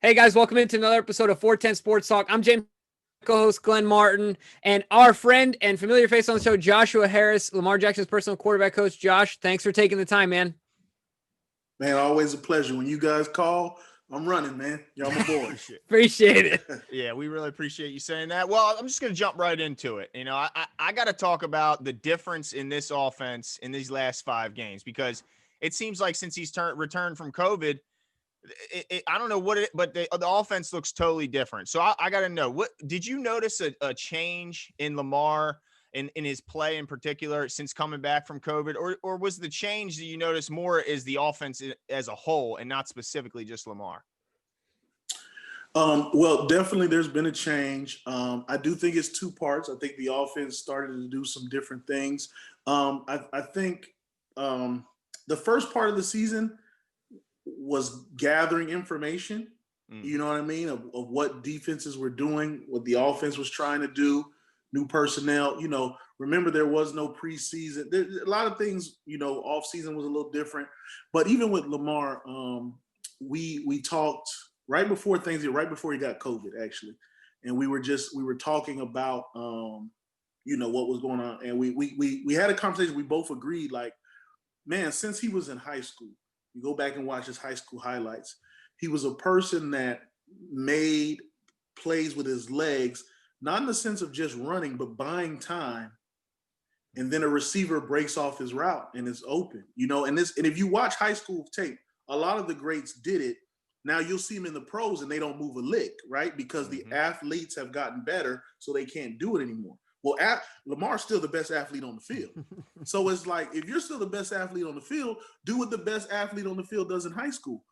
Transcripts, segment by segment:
Hey guys, welcome into another episode of 410 Sports Talk. I'm James, co-host Glenn Martin, and our friend and familiar face on the show, Joshua Harris, Lamar Jackson's personal quarterback coach. Josh, thanks for taking the time, man. Man, always a pleasure. When you guys call, I'm running, man. Y'all my boys. Appreciate it. Yeah, we really appreciate you saying that. Well, I'm just going to jump right into it. You know, I got to talk about the difference in this offense in these last 5 games, because it seems like since he's returned from COVID, I don't know what it, but the offense looks totally different. So I got to know, what did you notice a change in Lamar in his play in particular since coming back from COVID, or was the change that you noticed more is the offense as a whole and not specifically just Lamar? Well, definitely there's been a change. I do think it's 2 parts. I think the offense started to do some different things. I think the first part of the season was gathering information, you know what I mean, of what defenses were doing, what the offense was trying to do, new personnel. You know, remember there was no preseason. A lot of things, you know, off season was a little different. But even with Lamar, we talked right before he got COVID, actually, and we were talking about you know, what was going on, and we had a conversation. We both agreed, like, man, since he was in high school. You go back and watch his high school highlights. He was a person that made plays with his legs, not in the sense of just running, but buying time. And then a receiver breaks off his route and it's open. You know, and if you watch high school tape, a lot of the greats did it. Now you'll see them in the pros and they don't move a lick, right? Because the athletes have gotten better, so they can't do it anymore. Well, Lamar's still the best athlete on the field. So it's like, if you're still the best athlete on the field, do what the best athlete on the field does in high school.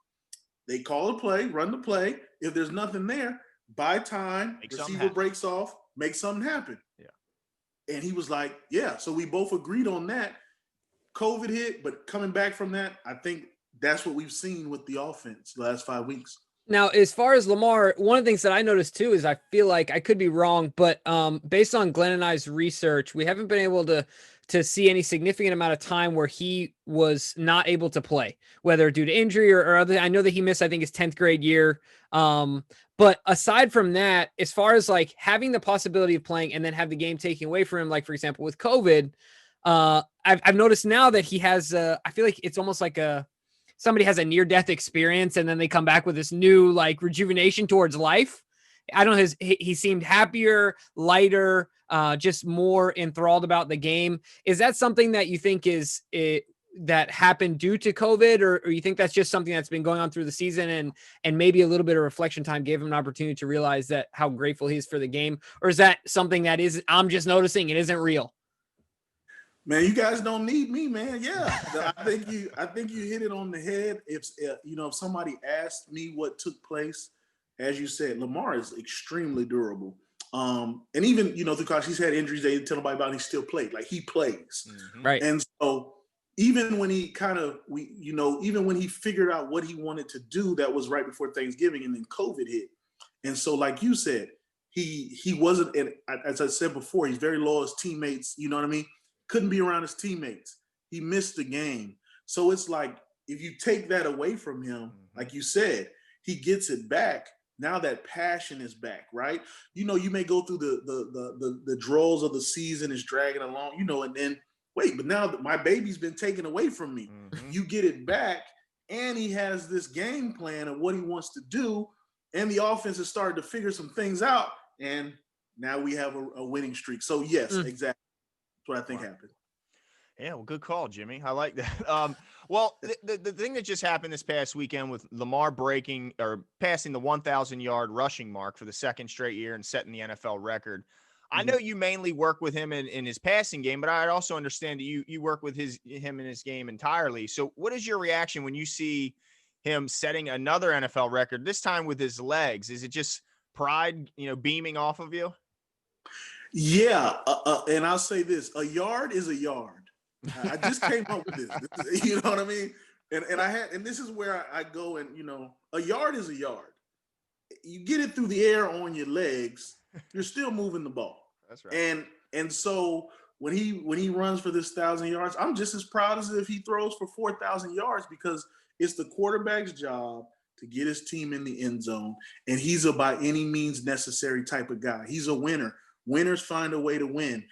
They call a play, run the play. If there's nothing there, buy time, receiver breaks off, make something happen. Yeah. And he was like, yeah. So we both agreed on that. COVID hit, but coming back from that, I think that's what we've seen with the offense the last 5 weeks. Now, as far as Lamar, one of the things that I noticed too is I feel like I could be wrong, but based on Glenn and I's research, we haven't been able to see any significant amount of time where he was not able to play, whether due to injury or other. I know that he missed, I think, his 10th grade year. But aside from that, as far as like having the possibility of playing and then have the game taken away from him, like for example with COVID, I've noticed now that he has. I feel like it's almost like somebody has a near-death experience and then they come back with this new like rejuvenation towards life. I don't know, he seemed happier, lighter, just more enthralled about the game. Is that something that you think that happened due to COVID, or you think that's just something that's been going on through the season and maybe a little bit of reflection time gave him an opportunity to realize that how grateful he is for the game? Or is that something that I'm just noticing it isn't real? Man, you guys don't need me, man. Yeah, I think you hit it on the head. If somebody asked me what took place, as you said, Lamar is extremely durable. And even because he's had injuries, they didn't tell nobody about. He still played, like he plays, right? And so even when he even when he figured out what he wanted to do, that was right before Thanksgiving, and then COVID hit. And so, like you said, he wasn't. And as I said before, he's very loyal to his teammates. You know what I mean? Couldn't be around his teammates. He missed the game. So it's like, if you take that away from him, like you said, he gets it back. Now that passion is back, right? You may go through the draws of the season is dragging along, and then wait, but now my baby's been taken away from me. You get it back, and he has this game plan of what he wants to do, and the offense has started to figure some things out, and now we have a winning streak. So yes, exactly. What I think happened. Yeah, well, good call, Jimmy. I like that. Well, the thing that just happened this past weekend with Lamar passing the 1,000-yard rushing mark for the 2nd straight year and setting the NFL record. I know you mainly work with him in his passing game, but I also understand that you work with him in his game entirely. So what is your reaction when you see him setting another NFL record, this time with his legs? Is it just pride, beaming off of you? Yeah, and I'll say this: a yard is a yard. I just came up with this. You know what I mean? And this is where I go, and a yard is a yard. You get it through the air on your legs, you're still moving the ball. That's right. And so when he runs for this 1,000 yards, I'm just as proud as if he throws for 4,000 yards, because it's the quarterback's job to get his team in the end zone, and he's a by any means necessary type of guy. He's a winner. Winners find a way to win.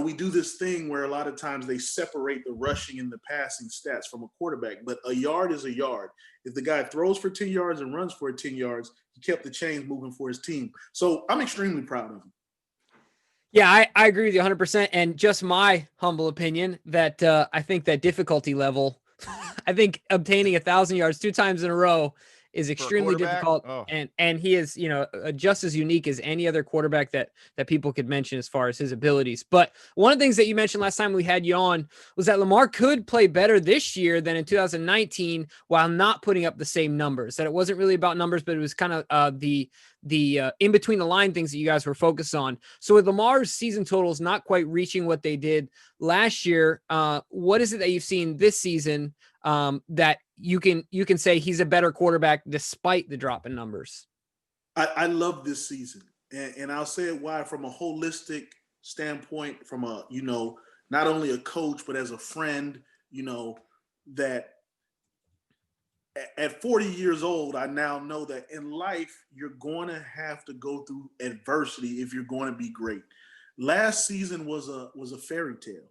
We do this thing where a lot of times they separate the rushing and the passing stats from a quarterback, but a yard is a yard. If the guy throws for 10 yards and runs for 10 yards, he kept the chains moving for his team. So I'm extremely proud of him. Yeah, I agree with you 100%. And just my humble opinion that I think that difficulty level, I think obtaining 1,000 yards 2 times in a row is extremely difficult. Oh. And he is, just as unique as any other quarterback that people could mention as far as his abilities. But one of the things that you mentioned last time we had you on was that Lamar could play better this year than in 2019 while not putting up the same numbers. That it wasn't really about numbers, but it was kind of the in between the line things that you guys were focused on. So with Lamar's season totals not quite reaching what they did last year, what is it that you've seen this season that you can say he's a better quarterback despite the drop in numbers? I love this season, and I'll say it why. From a holistic standpoint, from a not only a coach but as a friend, that at 40 years old, I now know that in life you're going to have to go through adversity if you're going to be great. Last season was a fairy tale.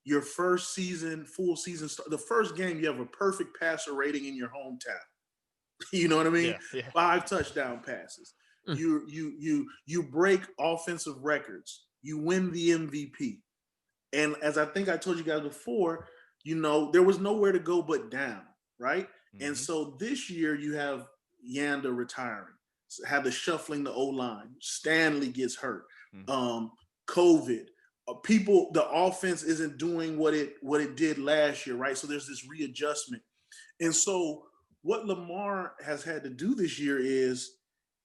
Your first season, full season, the first game, you have a perfect passer rating in your hometown. You know what I mean? Yeah. 5 touchdown passes. You break offensive records. You win the MVP. And as I think I told you guys before, there was nowhere to go but down, right? Mm-hmm. And so this year you have Yanda retiring, have the shuffling the O-line. Stanley gets hurt. Mm-hmm. COVID. The offense isn't doing what it did last year, right? So there's this readjustment. And so what Lamar has had to do this year is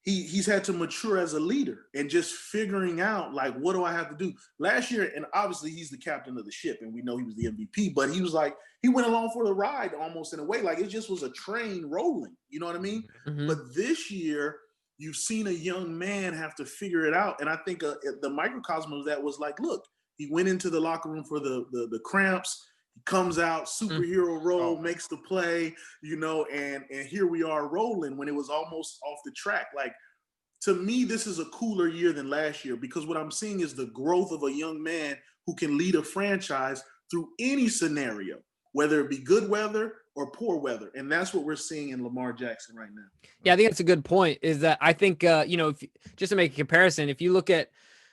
he's had to mature as a leader and just figuring out, like, what do I have to do? Last year, and obviously he's the captain of the ship, and we know he was the MVP, but he was like, he went along for the ride almost in a way. Like, it just was a train rolling. You know what I mean? Mm-hmm. But this year, you've seen a young man have to figure it out. And I think the microcosm of that was like, look, he went into the locker room for the cramps. He comes out, superhero role, makes the play, and here we are rolling when it was almost off the track. Like, to me, this is a cooler year than last year because what I'm seeing is the growth of a young man who can lead a franchise through any scenario, whether it be good weather or poor weather. And that's what we're seeing in Lamar Jackson right now. Yeah, I think that's a good point, is that I think, if, just to make a comparison, if you look at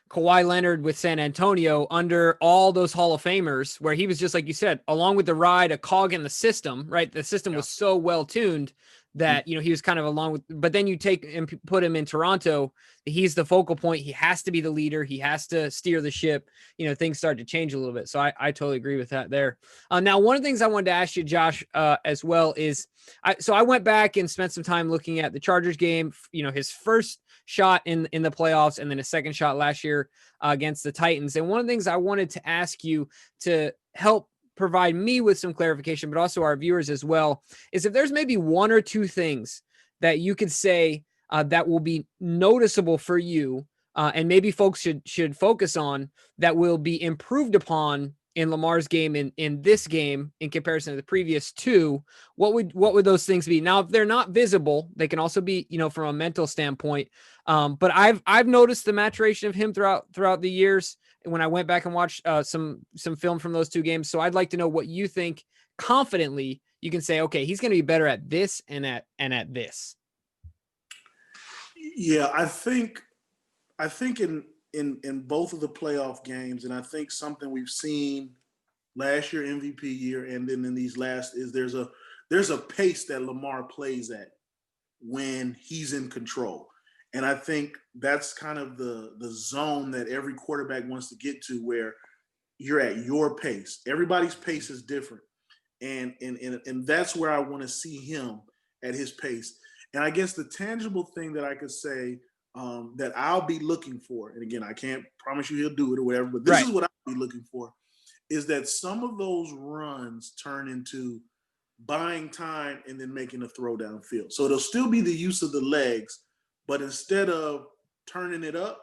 Kawhi Leonard with San Antonio under all those Hall of Famers, where he was just, like you said, along with the ride, a cog in the system, right? The system was so well tuned that, he was kind of along with, but then you take and put him in Toronto, he's the focal point. He has to be the leader. He has to steer the ship. Things start to change a little bit. So I totally agree with that there. Now, one of the things I wanted to ask you, Josh, as well is, I went back and spent some time looking at the Chargers game, his first shot in the playoffs and then a second shot last year against the Titans. And one of the things I wanted to ask you to help provide me with some clarification, but also our viewers as well, is if there's maybe 1 or 2 things that you could say that will be noticeable for you and maybe folks should focus on that will be improved upon in Lamar's game in this game in comparison to the previous 2, what would those things be? Now, if they're not visible, they can also be, from a mental standpoint. But I've noticed the maturation of him throughout the years when I went back and watched some film from those 2 games. So I'd like to know what you think confidently you can say, okay, he's going to be better at this and at this. Yeah, I think in both of the playoff games, and I think something we've seen last year, MVP year, and then in these last, is there's a pace that Lamar plays at when he's in control. And I think that's kind of the zone that every quarterback wants to get to, where you're at your pace. Everybody's pace is different. And that's where I want to see him at his pace. And I guess the tangible thing that I could say that I'll be looking for, and again, I can't promise you he'll do it or whatever, but this is what I'll be looking for, is that some of those runs turn into buying time and then making a throw downfield. So it'll still be the use of the legs, but instead of turning it up,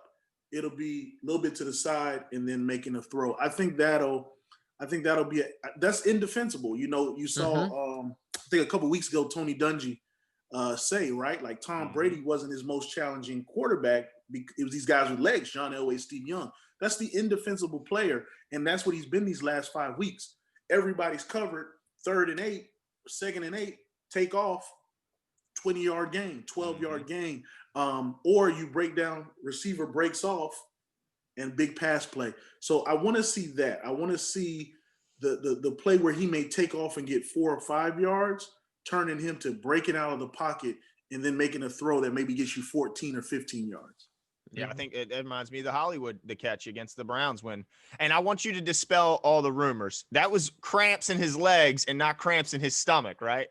it'll be a little bit to the side and then making a throw. I think that'll be that's indefensible. You saw I think a couple weeks ago, Tony Dungy say, right? Like Tom Brady wasn't his most challenging quarterback. It was these guys with legs, John Elway, Steve Young. That's the indefensible player, and that's what he's been these last 5 weeks. Everybody's covered, 3rd and 8, 2nd and 8, take off, 20-yard gain, 12-yard gain. Or you break down, receiver breaks off, and big pass play. So I want to see that. I want to see the play where he may take off and get 4 or 5 yards, turning him to breaking out of the pocket and then making a throw that maybe gets you 14 or 15 yards. Yeah, I think it reminds me of the catch against the Browns and I want you to dispel all the rumors. That was cramps in his legs and not cramps in his stomach, right?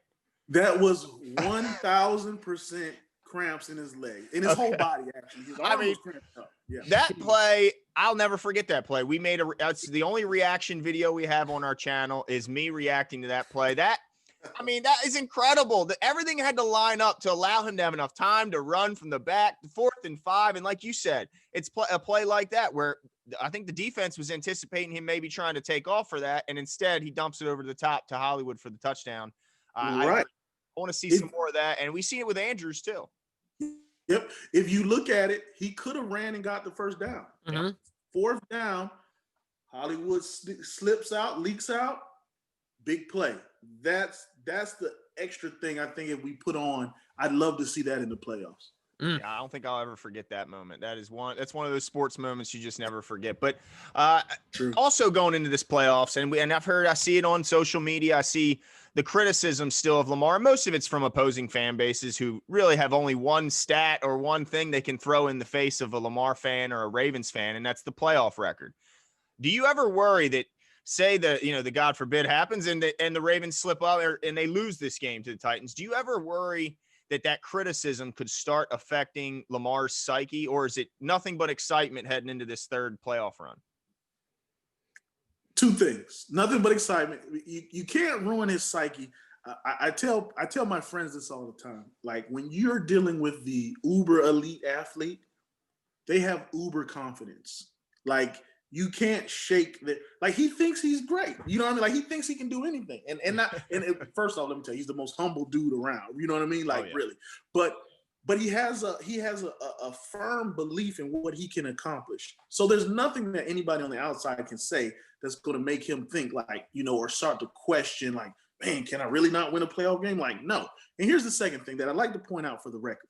That was 1,000% cramps in his leg, in his whole body, actually. His arm was cramped up. Yeah. That play, I'll never forget that play. That's the only reaction video we have on our channel is me reacting to that play. That is incredible. Everything had to line up to allow him to have enough time to run from the back, 4th and 5. And like you said, it's a play like that where I think the defense was anticipating him maybe trying to take off for that. And instead he dumps it over to the top to Hollywood for the touchdown. Right. I want to see some more of that. And we've seen it with Andrews too. Yep. If you look at it, he could have ran and got the first down. 4th down, Hollywood slips out, leaks out, big play. That's the extra thing I think if we put on, I'd love to see that in the playoffs. Yeah, I don't think I'll ever forget that moment. That's one of those sports moments you just never forget. But also going into this playoffs, and I see it on social media. I see the criticism still of Lamar. Most of it's from opposing fan bases who really have only one stat or one thing they can throw in the face of a Lamar fan or a Ravens fan, and that's the playoff record. Do you ever worry that, say the God forbid happens and the Ravens slip up and they lose this game to the Titans? Do you ever worry that criticism could start affecting Lamar's psyche, or is it nothing but excitement heading into this 3rd playoff run? 2 things. Nothing but excitement. You can't ruin his psyche. I tell my friends this all the time. Like, when you're dealing with the uber elite athlete, they have uber confidence. Like, you can't shake that. Like, he thinks he's great. You know what I mean? Like, he thinks he can do anything. And first off, let me tell you, he's the most humble dude around. You know what I mean? Like, really. But he has a firm belief in what he can accomplish. So there's nothing that anybody on the outside can say that's going to make him think like, or start to question like, man, can I really not win a playoff game? Like, no. And here's the second thing that I'd like to point out for the record.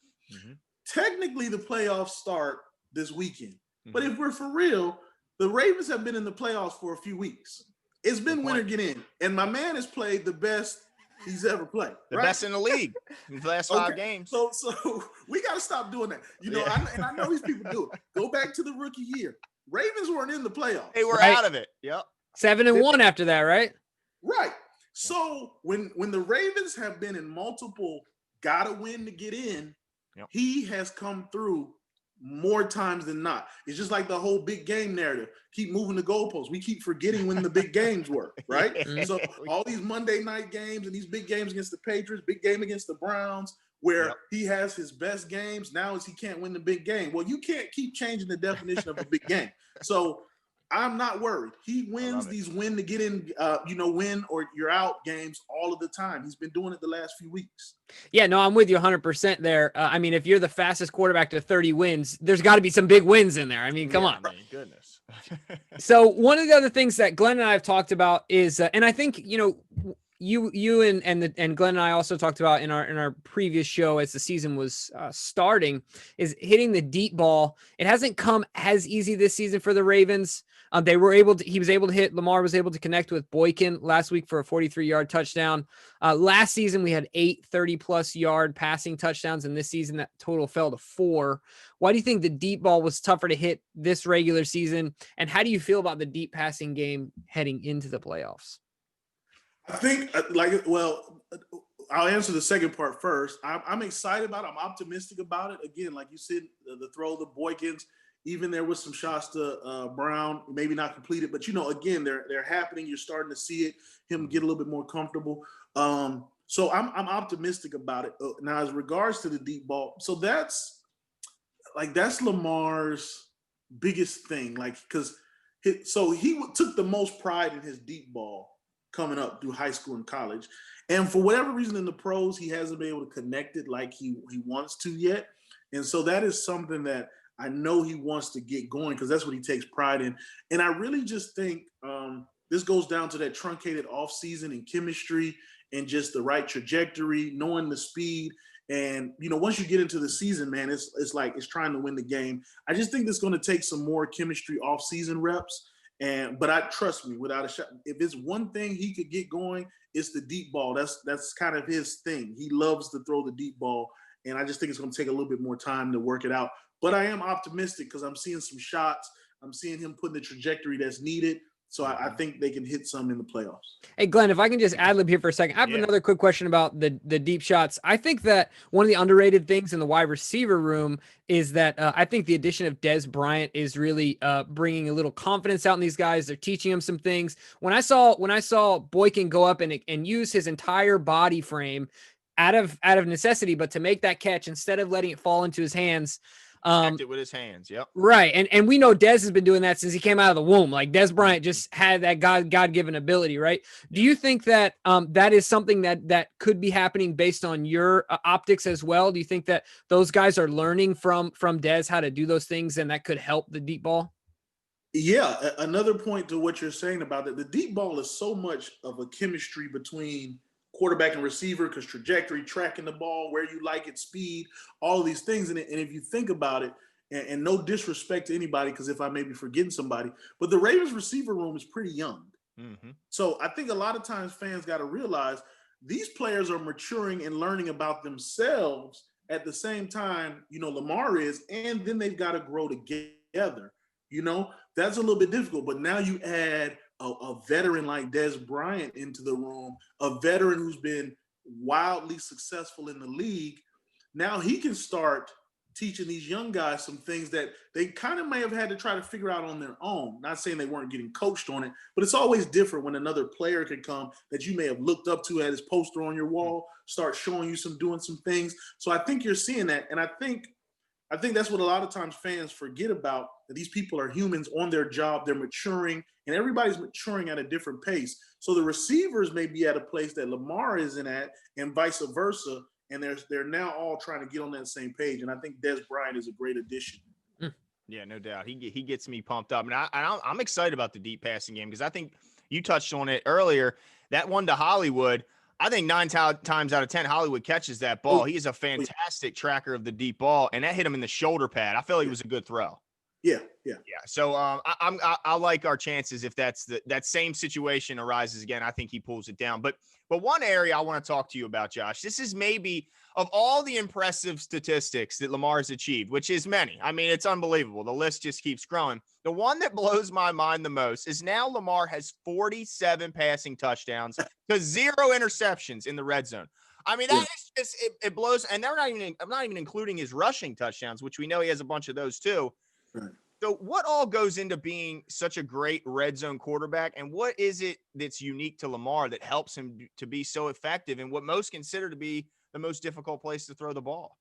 Technically, the playoffs start this weekend. But if we're for real, the Ravens have been in the playoffs for a few weeks. It's been winner get in. And my man has played the best he's ever played. The best in the league in the last 5 games. So we got to stop doing that. I know these people do it. Go back to the rookie year. Ravens weren't in the playoffs. They were out of it. Yep. 7-1 after that, right? Right. So when the Ravens have been in multiple gotta win to get in, he has come through more times than not. It's just like the whole big game narrative. Keep moving the goalposts. We keep forgetting when the big games were, right? So all these Monday night games and these big games against the Patriots, big game against the Browns, where he has his best games. Now he can't win the big game. Well, you can't keep changing the definition of a big game. So I'm not worried. He wins these win to get in, win or you're out games all of the time. He's been doing it the last few weeks. Yeah, no, I'm with you 100% there. If you're the fastest quarterback to 30 wins, there's got to be some big wins in there. Come on. Goodness. So one of the other things that Glenn and I have talked about is, and I think, you and Glenn and I also talked about in our previous show as the season was starting, is hitting the deep ball. It hasn't come as easy this season for the Ravens. Lamar was able to connect with Boykin last week for a 43-yard touchdown. Last season, we had 8 30-plus yard passing touchdowns, and this season that total fell to 4. Why do you think the deep ball was tougher to hit this regular season? And how do you feel about the deep passing game heading into the playoffs? I think, I'll answer the second part first. I'm excited about it. I'm optimistic about it. Again, like you said, the throw, the Boykins, even there was some shots to Brown, maybe not completed, but again, they're happening. You're starting to see it, him get a little bit more comfortable. So I'm optimistic about it. Now, as regards to the deep ball, so that's Lamar's biggest thing. Like, because he took the most pride in his deep ball coming up through high school and college. And for whatever reason in the pros, he hasn't been able to connect it like he wants to yet. And so that is something that I know he wants to get going because that's what he takes pride in. And I really just think this goes down to that truncated offseason and chemistry and just the right trajectory, knowing the speed. And, once you get into the season, man, it's like it's trying to win the game. I just think it's going to take some more chemistry off-season reps. But trust me, without a shot, if it's one thing he could get going, it's the deep ball. That's kind of his thing. He loves to throw the deep ball. And I just think it's going to take a little bit more time to work it out. But I am optimistic because I'm seeing some shots. I'm seeing him putting the trajectory that's needed. So I think they can hit some in the playoffs. Hey, Glenn, if I can just ad lib here for a second, I have another quick question about the deep shots. I think that one of the underrated things in the wide receiver room is that I think the addition of Dez Bryant is really bringing a little confidence out in these guys. They're teaching them some things. When I saw Boykin go up and use his entire body frame out of necessity, but to make that catch instead of letting it fall into his hands. It with his hands. Yep. Right. And we know Dez has been doing that since he came out of the womb. Like Dez Bryant just had that God-given ability, right? Do you think that that is something that could be happening based on your optics as well? Do you think that those guys are learning from Dez how to do those things and that could help the deep ball? Yeah. Another point to what you're saying about that, the deep ball is so much of a chemistry between quarterback and receiver because trajectory, tracking the ball, where you like it, speed, all of these things. And if you think about it, and no disrespect to anybody, because if I may be forgetting somebody, but the Ravens receiver room is pretty young. Mm-hmm. So I think a lot of times fans got to realize these players are maturing and learning about themselves at the same time, Lamar is, and then they've got to grow together. That's a little bit difficult, but now you add a veteran like Dez Bryant into the room, a veteran who's been wildly successful in the league. Now he can start teaching these young guys some things that they kind of may have had to try to figure out on their own. Not saying they weren't getting coached on it, but it's always different when another player can come that you may have looked up to, had his poster on your wall, start showing you doing some things. So I think you're seeing that. And I think that's what a lot of times fans forget about, that these people are humans on their job. They're maturing, and everybody's maturing at a different pace. So the receivers may be at a place that Lamar isn't at, and vice versa. And they're now all trying to get on that same page. And I think Dez Bryant is a great addition. Yeah, no doubt. He gets me pumped up. And I'm excited about the deep passing game because I think you touched on it earlier. That one to Hollywood, I think 9 times out of 10, Hollywood catches that ball. He is a fantastic tracker of the deep ball, and that hit him in the shoulder pad. I feel like it was a good throw. Yeah. So I like our chances if that same situation arises again. I think he pulls it down. But one area I want to talk to you about, Josh. This is maybe of all the impressive statistics that Lamar has achieved, which is many. I mean, it's unbelievable. The list just keeps growing. The one that blows my mind the most is now Lamar has 47 passing touchdowns to 0 interceptions in the red zone. I mean, that is just it blows. And I'm not even including his rushing touchdowns, which we know he has a bunch of those too. Right. So what all goes into being such a great red zone quarterback, and what is it that's unique to Lamar that helps him to be so effective in what most consider to be the most difficult place to throw the ball?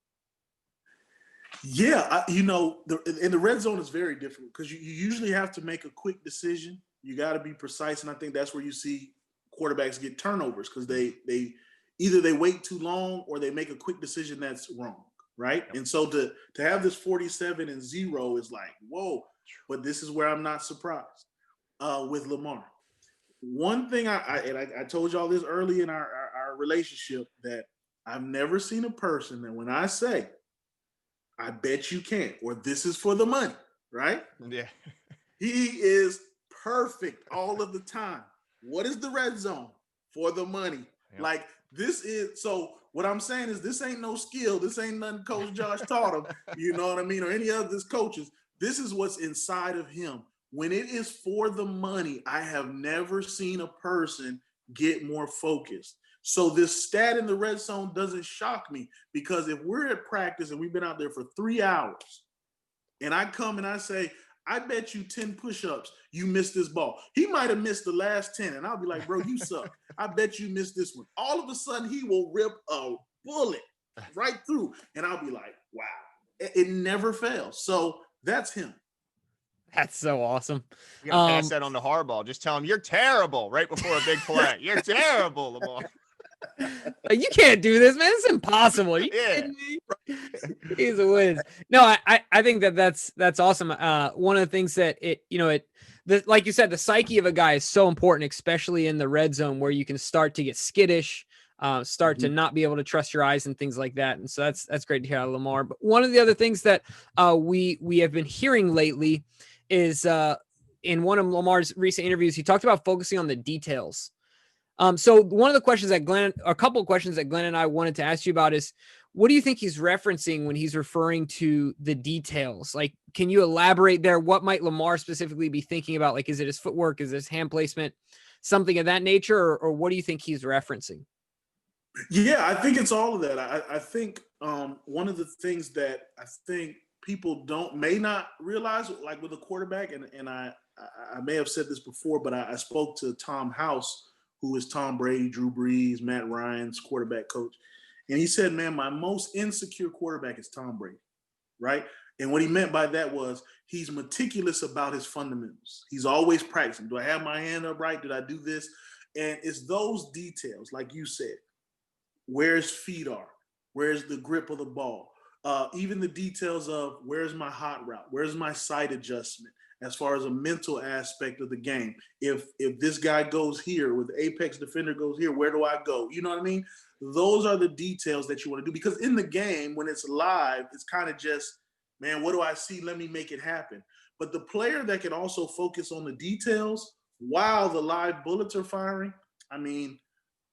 Yeah, the red zone is very difficult because you usually have to make a quick decision. You got to be precise, and I think that's where you see quarterbacks get turnovers because they either wait too long or they make a quick decision that's wrong. Right. And so to have this 47 and 0 is like, whoa, but this is where I'm not surprised with Lamar. One thing I told y'all this early in our relationship, that I've never seen a person that when I say, I bet you can't, or this is for the money, right? Yeah. He is perfect all of the time. What is the red zone? For the money. Yep. Like this is, so what I'm saying is this ain't no skill. This ain't nothing Coach Josh taught him, you know what I mean? Or any other coaches. This is what's inside of him. When it is for the money, I have never seen a person get more focused. So this stat in the red zone doesn't shock me, because if we're at practice and we've been out there for 3 hours and I come and I say, I bet you 10 push-ups you missed this ball. He might have missed the last 10, and I'll be like, bro, you suck. I bet you missed this one. All of a sudden, he will rip a bullet right through, and I'll be like, wow. It never fails. So that's him. That's so awesome. We're going to pass that on to Harbaugh. Just tell him you're terrible right before a big play. You're terrible, Lamar. You can't do this, man. It's impossible. Are you kidding me? He's a whiz. No, I think that's awesome. One of the things that like you said, the psyche of a guy is so important, especially in the red zone where you can start to get skittish, start to not be able to trust your eyes and things like that. And so that's great to hear out of Lamar. But one of the other things that we have been hearing lately is in one of Lamar's recent interviews, he talked about focusing on the details. So one of the questions that a couple of questions that Glenn and I wanted to ask you about is, what do you think he's referencing when he's referring to the details? Like, can you elaborate there? What might Lamar specifically be thinking about? Like, is it his footwork? Is it his hand placement? Something of that nature? Or what do you think he's referencing? Yeah, I think it's all of that. I think one of the things that I think people may not realize, like with a quarterback, and I may have said this before, but I spoke to Tom House, who is Tom Brady, Drew Brees, Matt Ryan's quarterback coach. And he said, man, my most insecure quarterback is Tom Brady, right? And what he meant by that was he's meticulous about his fundamentals. He's always practicing. Do I have my hand up right? Did I do this? And it's those details, like you said, where his feet are, where's the grip of the ball, even the details of where's my hot route, where's my sight adjustment, as far as a mental aspect of the game. If this guy goes here, or the apex defender goes here, where do I go? You know what I mean? Those are the details that you want to do, because in the game, when it's live, it's kind of just, man, what do I see? Let me make it happen. But the player that can also focus on the details while the live bullets are firing, I mean,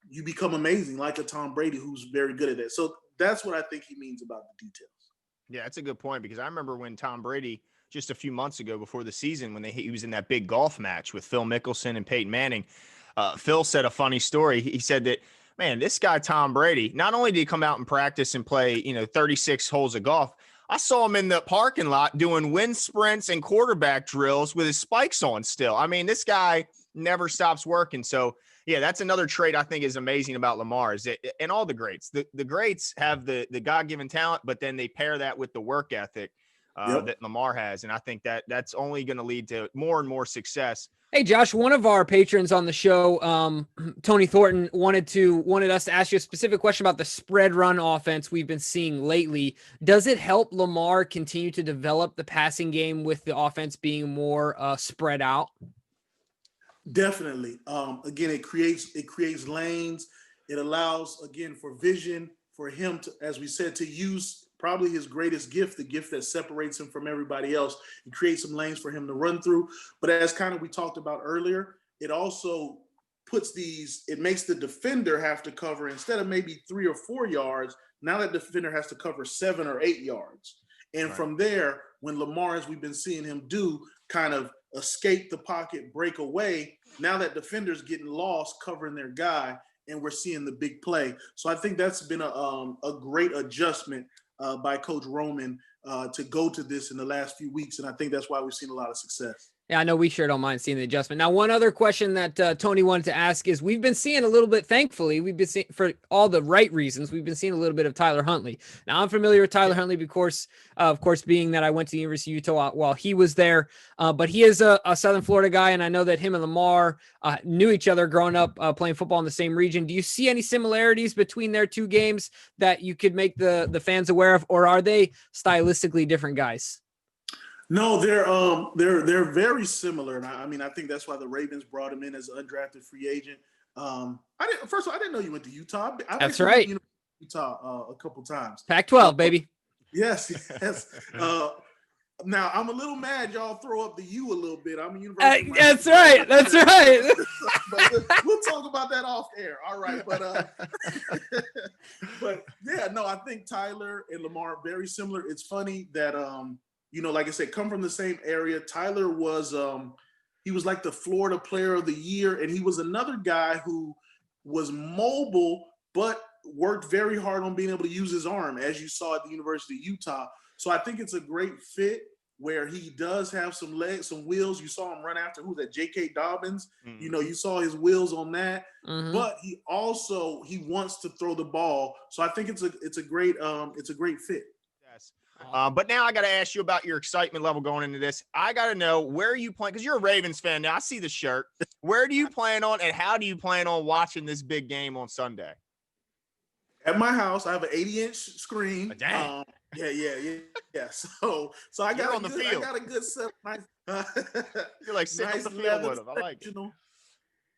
you become amazing, like a Tom Brady who's very good at that. So that's what I think he means about the details. Yeah, that's a good point, because I remember when Tom Brady, just a few months ago before the season, when he was in that big golf match with Phil Mickelson and Peyton Manning, Phil said a funny story. He said that, man, this guy, Tom Brady, not only did he come out and practice and play, 36 holes of golf, I saw him in the parking lot doing wind sprints and quarterback drills with his spikes on still. I mean, this guy never stops working. So, yeah, that's another trait I think is amazing about Lamar, is that, and all the greats. The greats have the God-given talent, but then they pair that with the work ethic that Lamar has. And I think that's only going to lead to more and more success. Hey, Josh, one of our patrons on the show, Tony Thornton, wanted us to ask you a specific question about the spread run offense we've been seeing lately. Does it help Lamar continue to develop the passing game with the offense being more spread out? Definitely. Again, it creates lanes. It allows, again, for vision, for him to, as we said, to use probably his greatest gift, the gift that separates him from everybody else, and create some lanes for him to run through. But as kind of we talked about earlier, it also it makes the defender have to cover, instead of maybe 3 or 4 yards, now that defender has to cover 7 or 8 yards. And from there, when Lamar, as we've been seeing him do, kind of escape the pocket, break away, now that defender's getting lost covering their guy, and we're seeing the big play. So I think that's been a great adjustment by Coach Roman to go to this in the last few weeks. And I think that's why we've seen a lot of success. Yeah, I know we sure don't mind seeing the adjustment. Now, one other question that Tony wanted to ask is, we've been seeing a little bit, thankfully, we've been seeing, for all the right reasons, we've been seeing a little bit of Tyler Huntley. Now, I'm familiar with Tyler Huntley because, of course, being that I went to the University of Utah while he was there. But he is a Southern Florida guy, and I know that him and Lamar knew each other growing up playing football in the same region. Do you see any similarities between their two games that you could make the fans aware of, or are they stylistically different guys? No, they're very similar, and I mean, I think that's why the Ravens brought him in as an undrafted free agent. First of all, I didn't know you went to Utah. That's right. Utah a couple times. Pac-12, baby. Yes. Now I'm a little mad y'all throw up the U a little bit. I'm a university. That's right. But we'll talk about that off air. All right, but yeah, no, I think Tyler and Lamar are very similar. It's funny that like I said, come from the same area. Tyler was he was like the Florida Player of the Year, and he was another guy who was mobile but worked very hard on being able to use his arm, as you saw at the University of Utah. So I think it's a great fit where he does have some legs, some wheels. You saw him run after, who's that, J.K. Dobbins? Mm-hmm. You saw his wheels on that. Mm-hmm. But he wants to throw the ball. So I think it's a great fit. Yes. But now I got to ask you about your excitement level going into this. I got to know, where are you playing? Because you're a Ravens fan now. I see the shirt. Where do you plan on, and how do you plan on watching this big game on Sunday? At my house, I have an 80-inch screen. Dang. Yeah. So I got on the field. I got a good set. Nice, You're like sitting nice on the field leather with them. I like it. sectional.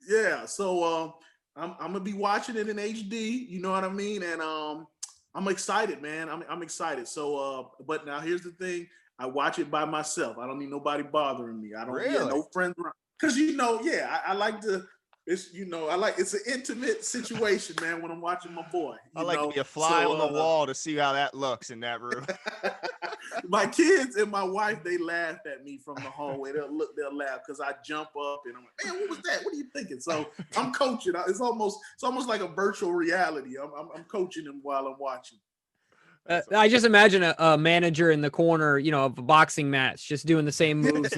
Yeah. So I'm gonna be watching it in HD. You know what I mean? And I'm excited, man. I'm excited. So but now here's the thing. I watch it by myself. I don't need nobody bothering me. I don't need no friends around. Because I like to. It's it's an intimate situation, man. When I'm watching my boy, I like to be a fly on the wall to see how that looks in that room. My kids and my wife, they laugh at me from the hallway. They'll laugh because I jump up and I'm like, man, what was that? What are you thinking? So I'm coaching. It's almost like a virtual reality. I'm coaching them while I'm watching. I just imagine a manager in the corner, of a boxing match, just doing the same moves.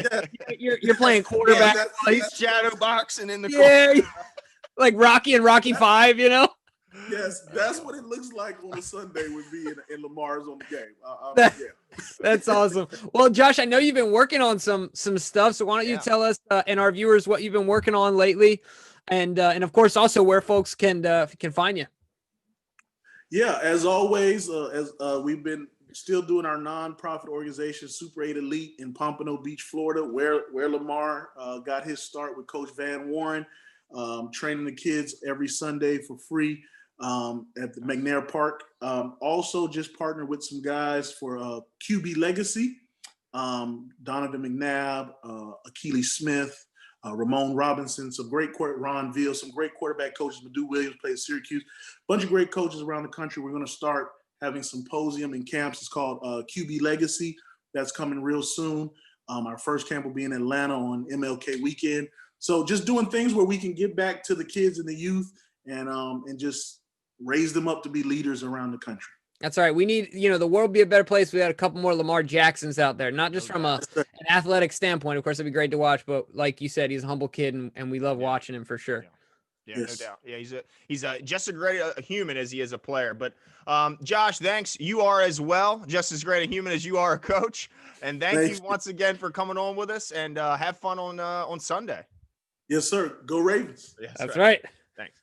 You're playing quarterback. He's shadow boxing in the corner. Like Rocky and Rocky 5, Yes, that's what it looks like on a Sunday would be in Lamar's on the game. That's awesome. Well, Josh, I know you've been working on some stuff, so why don't you tell us and our viewers what you've been working on lately, and of course also where folks can find you. Yeah, as always, as we've been still doing our nonprofit organization, Super 8 Elite in Pompano Beach, Florida, where Lamar got his start with Coach Van Warren, training the kids every Sunday for free at the McNair Park. Also, just partnered with some guys for QB Legacy, Donovan McNabb, Akili Smith, Ramon Robinson, Ron Veal, some great quarterback coaches. Madu Williams played at Syracuse. Bunch of great coaches around the country. We're going to start having symposium and camps. It's called QB Legacy. That's coming real soon. Our first camp will be in Atlanta on MLK weekend. So just doing things where we can get back to the kids and the youth and just raise them up to be leaders around the country. That's all right. We need, the world be a better place. We had a couple more Lamar Jacksons out there, not just from an athletic standpoint. Of course, it'd be great to watch, but like you said, he's a humble kid, and we love watching him for sure. Yeah, yes. No doubt. Yeah, he's just as great a human as he is a player. But Josh, thanks. You are as well, just as great a human as you are a coach. And thank you once again for coming on with us. And have fun on Sunday. Yes, sir. Go Ravens. Yes, That's right. Thanks.